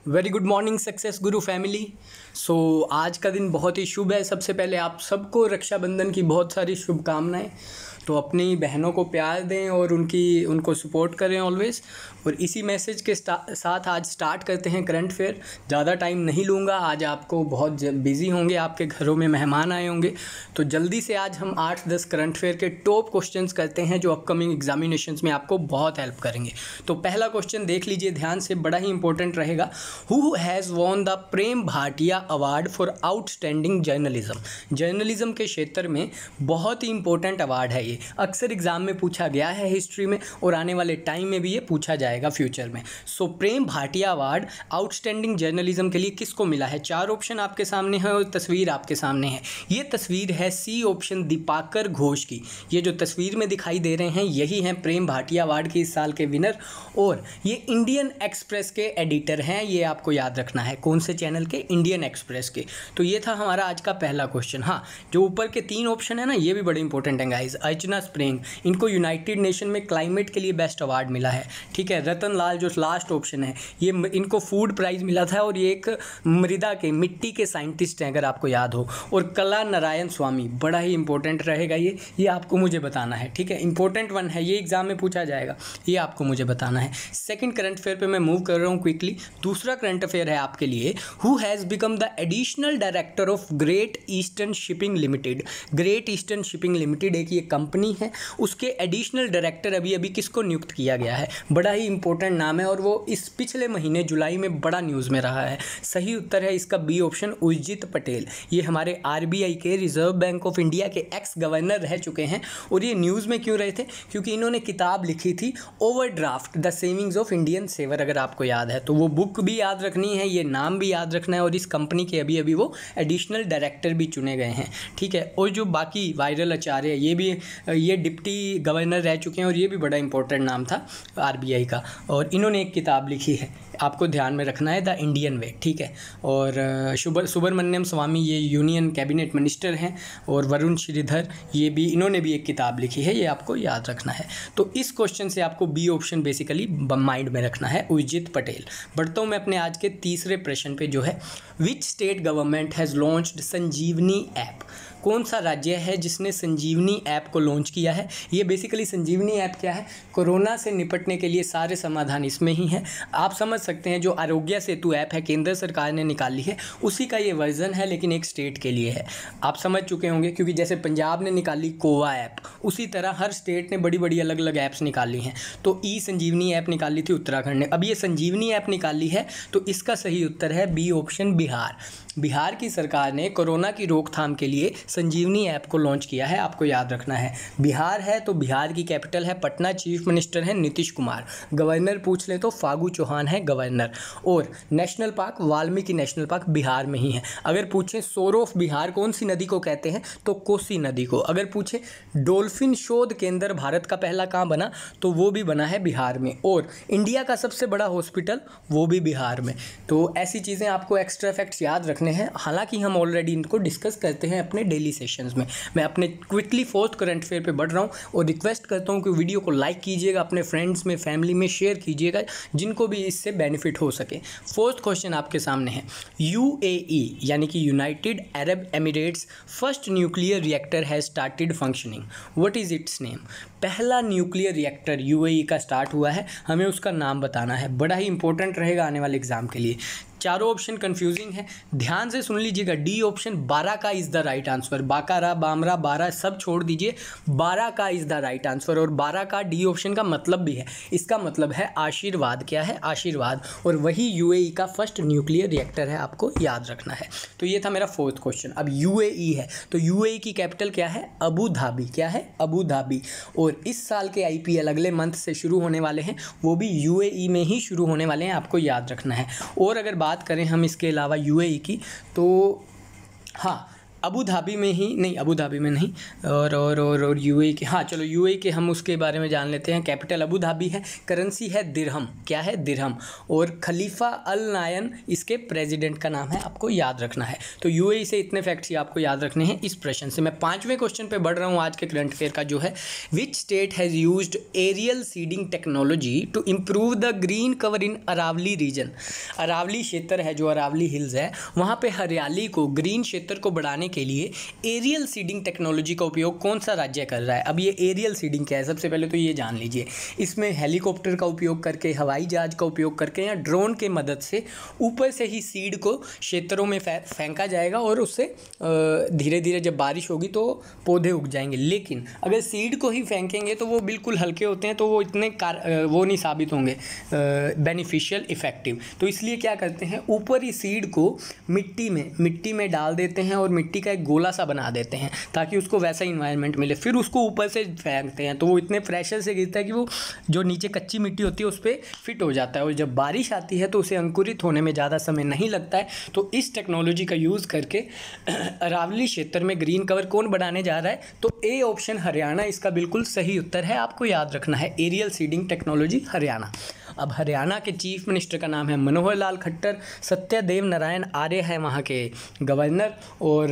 Very good morning success गुरु family. आज का दिन बहुत ही शुभ है। सबसे पहले आप सबको रक्षाबंधन की बहुत सारी शुभकामनाएं। तो अपनी बहनों को प्यार दें और उनको सपोर्ट करें ऑलवेज़। और इसी मैसेज के साथ आज स्टार्ट करते हैं करंट अफेयर। ज़्यादा टाइम नहीं लूँगा, आज आपको बहुत बिजी होंगे, आपके घरों में मेहमान आए होंगे। तो जल्दी से आज हम 8-10 करंट अफेयर के टॉप क्वेश्चंस करते हैं जो अपकमिंग एग्जामिनेशंस में आपको बहुत हेल्प करेंगे। तो पहला क्वेश्चन देख लीजिए ध्यान से, बड़ा ही इंपॉर्टेंट रहेगा। Who has won the Prem Bhatia award for outstanding journalism. Journalism के क्षेत्र में बहुत ही इंपॉर्टेंट अवार्ड है ये। अक्सर एग्जाम में पूछा गया है हिस्ट्री में, और आने वाले टाइम में भी ये पूछा जाएगा फ्यूचर में। प्रेम भाटिया अवार्ड आउटस्टैंडिंग जर्नलिज्म के लिए किसको मिला है? 4 ऑप्शन आपके सामने है और तस्वीर आपके सामने है। ये तस्वीर है सी ऑप्शन दीपाकर घोष की। ये जो तस्वीर में दिखाई दे रहे हैं यही हैं प्रेम भाटिया अवार्ड के इस साल के विनर, और ये इंडियन एक्सप्रेस के एडिटर हैं। ये आपको याद रखना है, कौन से चैनल के? इंडियन एक्सप्रेस के। तो ये था हमारा आज का पहला क्वेश्चन। हाँ, जो ऊपर के 3 ऑप्शन है ना, ये भी बड़े इंपॉर्टेंट है गाइस। अर्चना स्प्रिंग, इनको यूनाइटेड नेशन में क्लाइमेट के लिए बेस्ट अवार्ड मिला है। ठीक है। रतन लाल जो लास्ट ऑप्शन है, ये इनको फूड प्राइज मिला था, और ये एक मृदा के मिट्टी के साइंटिस्ट हैं अगर आपको याद हो। और कला नारायण स्वामी, बड़ा ही इंपॉर्टेंट रहेगा ये आपको मुझे बताना है। ठीक है, इंपॉर्टेंट वन है, ये एग्जाम में पूछा जाएगा, ये आपको मुझे बताना है। सेकंड करंट अफेयर पे मैं मूव कर रहा हूँ क्विकली। दूसरा करंट अफेयर है आपके लिए, who has become the additional director of great eastern shipping limited. Great eastern shipping limited एक ये कंपनी है, उसके एडिशनल डायरेक्टर अभी किसको नियुक्त किया गया है? बड़ा ही इंपॉर्टेंट नाम है, और वो इस पिछले महीने जुलाई में बड़ा न्यूज़ में रहा है। सही उत्तर है इसका बी ऑप्शन, उर्जित पटेल। ये हमारे आरबीआई के, रिजर्व बैंक ऑफ इंडिया के एक्स गवर्नर रह चुके हैं। और ये न्यूज़ में क्यों रहे थे? क्योंकि इन्होंने किताब लिखी थी overdraft the savings of Indian saver, अगर आपको याद है तो वो बुक भी याद रखनी है, ये नाम भी याद रखना है। और इस कंपनी के अभी वो एडिशनल डायरेक्टर भी चुने गए हैं। ठीक है। और जो बाकी वायरल आचार्य, ये डिप्टी गवर्नर रह चुके हैं, और ये भी बड़ा इंपॉर्टेंट नाम था आरबीआई का। और इन्होंने एक किताब लिखी है, आपको ध्यान में रखना है, द इंडियन वे। ठीक है। और सुब्रमण्यम स्वामी, ये यूनियन कैबिनेट मिनिस्टर हैं। और वरुण श्रीधर, इन्होंने भी एक किताब लिखी है, ये आपको याद रखना है। तो इस क्वेश्चन से आपको बी ऑप्शन बेसिकली माइंड में रखना है, उर्जित पटेल। बढ़ता हूँ मैं अपने आज के तीसरे प्रश्न पे, जो है which state government has launched Sanjeevani app. कौन सा राज्य है जिसने संजीवनी ऐप को लॉन्च किया है? ये बेसिकली संजीवनी ऐप क्या है? कोरोना से निपटने के लिए सारे समाधान इसमें ही हैं। आप समझ सकते हैं, जो आरोग्य सेतु ऐप है केंद्र सरकार ने निकाली है, उसी का ये वर्जन है, लेकिन एक स्टेट के लिए है। आप समझ चुके होंगे, क्योंकि जैसे पंजाब ने निकाली कोवा ऐप, उसी तरह हर स्टेट ने बड़ी बड़ी अलग अलग ऐप्स निकाली हैं। तो ई संजीवनी ऐप निकाली थी उत्तराखंड ने, अब ये संजीवनी ऐप निकाली है। तो इसका सही उत्तर है बी ऑप्शन, बिहार। बिहार की सरकार ने कोरोना की रोकथाम के लिए संजीवनी ऐप को लॉन्च किया है, आपको याद रखना है। बिहार है तो बिहार की कैपिटल है पटना, चीफ मिनिस्टर है नीतीश कुमार, गवर्नर पूछ ले तो फागू चौहान है गवर्नर। और national park, Valmiki national park Bihar में ही है। अगर पूछे सोर ऑफ बिहार कौन सी नदी को कहते हैं, तो कोसी नदी को। अगर पूछे डॉल्फिन शोध केंद्र भारत का पहला कहाँ बना, तो वो भी बना है बिहार में। और इंडिया का सबसे बड़ा हॉस्पिटल, वो भी बिहार में। तो ऐसी चीज़ें आपको एक्स्ट्रा फैक्ट्स याद रखने हैं, हालांकि हम ऑलरेडी इनको डिस्कस करते हैं अपने डेली सेशंस में। मैं अपने क्विकली फोर्थ करंट अफेयर पे बढ़ रहा हूँ, और रिक्वेस्ट करता हूँ कि वीडियो को लाइक कीजिएगा, अपने फ्रेंड्स में, फैमिली में शेयर कीजिएगा, जिनको भी इससे बेनिफिट हो सके। फोर्थ क्वेश्चन आपके सामने है, यूएई यानी कि United Arab Emirates first nuclear reactor has started functioning, what is it's name. पहला न्यूक्लियर रिएक्टर यूएई का स्टार्ट हुआ है, हमें उसका नाम बताना है। बड़ा ही इंपॉर्टेंट रहेगा आने वाले एग्जाम के लिए। चारों ऑप्शन कंफ्यूजिंग है, ध्यान से सुन लीजिएगा। डी ऑप्शन, 12 का इज द राइट आंसर। बाकारा, बामरा, 12 सब छोड़ दीजिए, 12 का इज द राइट आंसर। और 12 का डी ऑप्शन का मतलब भी है, इसका मतलब है आशीर्वाद। क्या है? आशीर्वाद। और वही यूएई का फर्स्ट न्यूक्लियर रिएक्टर है, आपको याद रखना है। तो ये था मेरा फोर्थ क्वेश्चन। अब यूएई है, तो यूएई की कैपिटल क्या है? Abu Dhabi. क्या है? Abu Dhabi. और इस साल के आईपीएल अगले मंथ से शुरू होने वाले हैं, वो भी यूएई में ही शुरू होने वाले हैं, आपको याद रखना है। और अगर बात करें हम इसके अलावा यूएई की, तो हाँ, अबू धाबी में ही नहीं, अबू धाबी में नहीं, और यूएई के, हाँ चलो यूएई के हम उसके बारे में जान लेते हैं। कैपिटल अबू धाबी है, करेंसी है दिरहम, क्या है दिरहम, और खलीफा अल नायन इसके प्रेसिडेंट का नाम है, आपको याद रखना है। तो यूएई से इतने फैक्ट्स ही आपको याद रखने हैं इस प्रश्न से। मैं 5वें क्वेश्चन पे बढ़ रहा हूँ आज के करंट अफेयर का, जो है which state has used aerial seeding technology to improve the green cover in Aravalli region. Aravalli क्षेत्र है जो अरावली हिल्स है, वहाँ पे हरियाली को, ग्रीन क्षेत्र को बढ़ाने के लिए एरियल सीडिंग टेक्नोलॉजी का उपयोग कौन सा राज्य कर रहा है। अब ये एरियल सीडिंग क्या है, सबसे पहले तो ये जान लीजिए। इसमें हेलीकॉप्टर का उपयोग करके, हवाई जहाज का उपयोग करके या ड्रोन के मदद से ऊपर से ही सीड को क्षेत्रों में फेंका जाएगा और उससे धीरे धीरे जब बारिश होगी तो पौधे उग जाएंगे। लेकिन अगर सीड को ही फेंकेंगे तो वो बिल्कुल हल्के होते हैं, तो वो इतने वो नहीं साबित होंगे बेनिफिशियल इफेक्टिव। तो इसलिए क्या करते हैं, ऊपर ही सीड को मिट्टी में डाल देते हैं और मिट्टी का एक गोला सा बना देते हैं ताकि उसको वैसा इन्वायरमेंट मिले। फिर उसको ऊपर से फेंकते हैं तो वो इतने प्रेशर से गिरता है कि वो जो नीचे कच्ची मिट्टी होती है उस पर फिट हो जाता है, और जब बारिश आती है तो उसे अंकुरित होने में ज़्यादा समय नहीं लगता है। तो इस टेक्नोलॉजी का यूज़ करके अरावली क्षेत्र में ग्रीन कवर कौन बनाने जा रहा है, तो ए ऑप्शन हरियाणा इसका बिल्कुल सही उत्तर है। आपको याद रखना है एरियल सीडिंग टेक्नोलॉजी हरियाणा। अब हरियाणा के चीफ मिनिस्टर का नाम है मनोहर लाल खट्टर, सत्यदेव नारायण आर्य है वहाँ के गवर्नर, और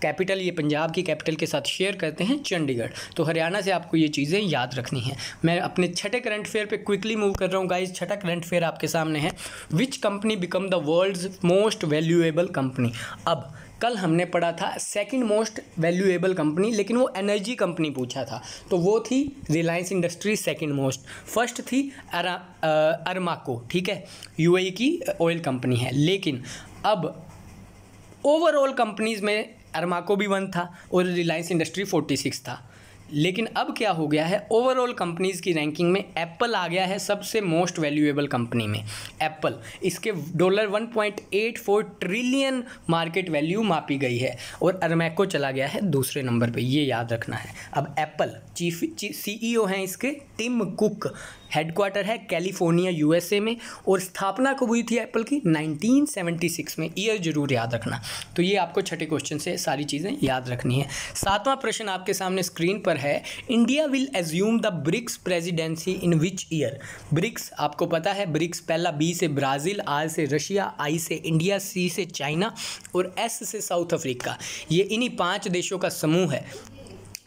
कैपिटल ये पंजाब की कैपिटल के साथ शेयर करते हैं चंडीगढ़। तो हरियाणा से आपको ये चीज़ें याद रखनी है। मैं अपने छठे करंट अफेयर पे क्विकली मूव कर रहा हूँ गाइस। छठा करंट अफेयर आपके सामने है, which company become the world's most valuable company. अब कल हमने पढ़ा था सेकंड मोस्ट वैल्यूएबल कंपनी, लेकिन वो एनर्जी कंपनी पूछा था, तो वो थी Reliance industries second most. First थी अरमाको, ठीक है, यूएई की ऑयल कंपनी है। लेकिन अब ओवरऑल कंपनीज में अरमाको भी 1 था और रिलायंस इंडस्ट्री 46 था। लेकिन अब क्या हो गया है, ओवरऑल कंपनीज़ की रैंकिंग में एप्पल आ गया है सबसे मोस्ट वैल्यूएबल कंपनी में। एप्पल, इसके $1.84 ट्रिलियन मार्केट वैल्यू मापी गई है, और अरमैको चला गया है दूसरे नंबर पे, ये याद रखना है। अब एप्पल चीफ सीईओ हैं इसके टिम कुक, हेडक्वार्टर है कैलिफोर्निया यूएसए में, और स्थापना कब हुई थी एप्पल की, 1976 में। ईयर जरूर याद रखना। तो ये आपको छठे क्वेश्चन से सारी चीज़ें याद रखनी है। 7वां प्रश्न आपके सामने स्क्रीन पर है, India will assume the BRICS presidency in which year. BRICS आपको पता है, ब्रिक्स पहला बी से ब्राज़ील, आर से रशिया, आई से इंडिया, सी से चाइना और एस से साउथ अफ्रीका। ये इन्हीं 5 देशों का समूह है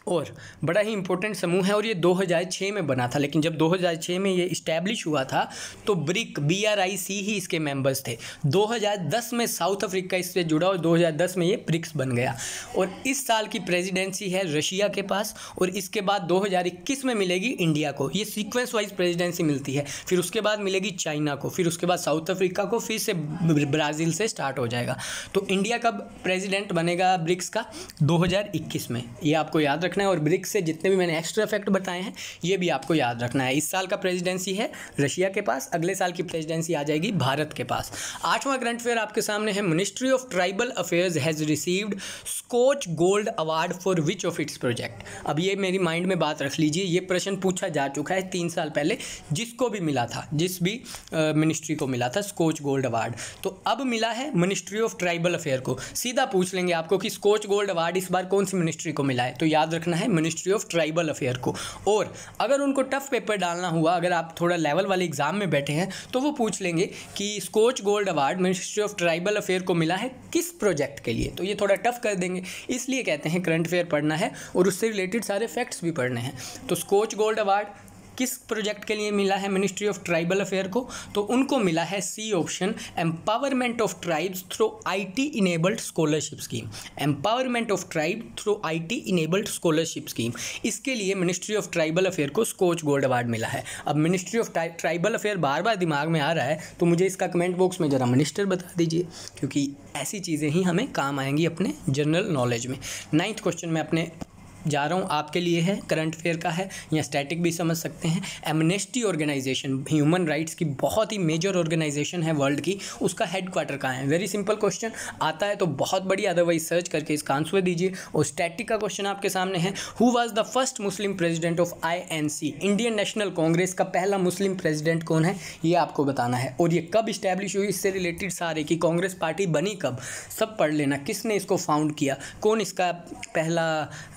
और बड़ा ही इंपॉर्टेंट समूह है, और ये 2006 में बना था। लेकिन जब 2006 में ये इस्टेब्लिश हुआ था तो BRIC ही इसके मेंबर्स थे। 2010 में साउथ अफ्रीका इससे जुड़ा और 2010 में ये ब्रिक्स बन गया। और इस साल की प्रेसिडेंसी है रशिया के पास, और इसके बाद 2021 में मिलेगी इंडिया को। ये सीक्वेंस वाइज प्रेसिडेंसी मिलती है, फिर उसके बाद मिलेगी चाइना को, फिर उसके बाद साउथ अफ्रीका को, फिर से ब्राज़ील से स्टार्ट हो जाएगा। तो इंडिया कब प्रेसिडेंट बनेगा ब्रिक्स का, 2021 में। ये आपको याद रखना है। और ब्रिक्स से जितने भी मैंने एक्स्ट्रा फैक्ट बताए हैं ये भी आपको याद रखना है। इस साल का प्रेसिडेंसी है रशिया के पास, अगले साल की प्रेसिडेंसी आ जाएगी भारत के पास। 8वां करंट अफेयर आपके सामने है, ministry of tribal affairs has received Skoch gold award for which of its project. अब ये मेरी माइंड में बात रख लीजिए, ये प्रश्न पूछा जा चुका है 3 साल पहले, जिसको भी मिला था, जिस भी मिनिस्ट्री को मिला था स्कॉच गोल्ड अवार्ड। तो अब मिला है मिनिस्ट्री ऑफ ट्राइबल अफेयर को। सीधा पूछ लेंगे आपको कि स्कॉच गोल्ड अवार्ड इस बार कौन सी मिनिस्ट्री को मिला है, तो याद रखना है मिनिस्ट्री ऑफ ट्राइबल अफेयर को। और अगर उनको टफ पेपर डालना हुआ, अगर आप थोड़ा लेवल वाले एग्जाम में बैठे हैं, तो वो पूछ लेंगे कि Skoch gold award ministry of tribal affair को मिला है किस प्रोजेक्ट के लिए, तो ये थोड़ा टफ कर देंगे। इसलिए कहते हैं करंट अफेयर पढ़ना है और उससे रिलेटेड सारे फैक्ट्स भी पढ़ने हैं। तो स्कॉच गोल्ड अवार्ड किस प्रोजेक्ट के लिए मिला है मिनिस्ट्री ऑफ ट्राइबल अफेयर को, तो उनको मिला है C option, empowerment of tribes through IT enabled scholarship scheme. Empowerment of tribe through IT enabled scholarship scheme, इसके लिए मिनिस्ट्री ऑफ ट्राइबल अफेयर को स्कॉच गोल्ड अवार्ड मिला है। अब मिनिस्ट्री ऑफ ट्राइबल अफेयर बार बार दिमाग में आ रहा है, तो मुझे इसका कमेंट बॉक्स में ज़रा मिनिस्टर बता दीजिए, क्योंकि ऐसी चीज़ें ही हमें काम आएंगी अपने जनरल नॉलेज में। 9th क्वेश्चन में अपने जा रहा हूँ आपके लिए है, करंट अफेयर का है या स्टैटिक भी समझ सकते हैं। एमनेस्टी ऑर्गेनाइजेशन ह्यूमन राइट्स की बहुत ही मेजर ऑर्गेनाइजेशन है वर्ल्ड की, उसका हेडक्वार्टर कहाँ है? वेरी सिंपल क्वेश्चन, आता है तो बहुत बढ़िया, अदरवाइज सर्च करके इसका आंसर दीजिए। और स्टैटिक का क्वेश्चन आपके सामने है, who was the first Muslim president of INC, Indian national Congress का पहला मुस्लिम प्रेसिडेंट कौन है, ये आपको बताना है। और ये कब इस्टेब्लिश हुई, इससे रिलेटेड सारे कि कांग्रेस पार्टी बनी कब, सब पढ़ लेना। किसने इसको फाउंड किया, कौन इसका पहला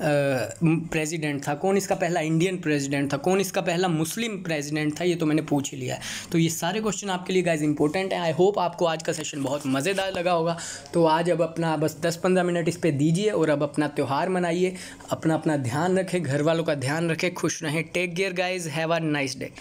प्रेसिडेंट था, कौन इसका पहला इंडियन प्रेसिडेंट था, कौन इसका पहला मुस्लिम प्रेसिडेंट था, ये तो मैंने पूछ ही लिया है। तो ये सारे क्वेश्चन आपके लिए गाइज इंपॉर्टेंट है। आई होप आपको आज का सेशन बहुत मज़ेदार लगा होगा। तो आज अब अपना बस 10-15 मिनट इस पर दीजिए और अब अपना त्यौहार मनाइए, अपना ध्यान रखें, घर वालों का ध्यान रखें, खुश रहें। Take care guys, have a nice day.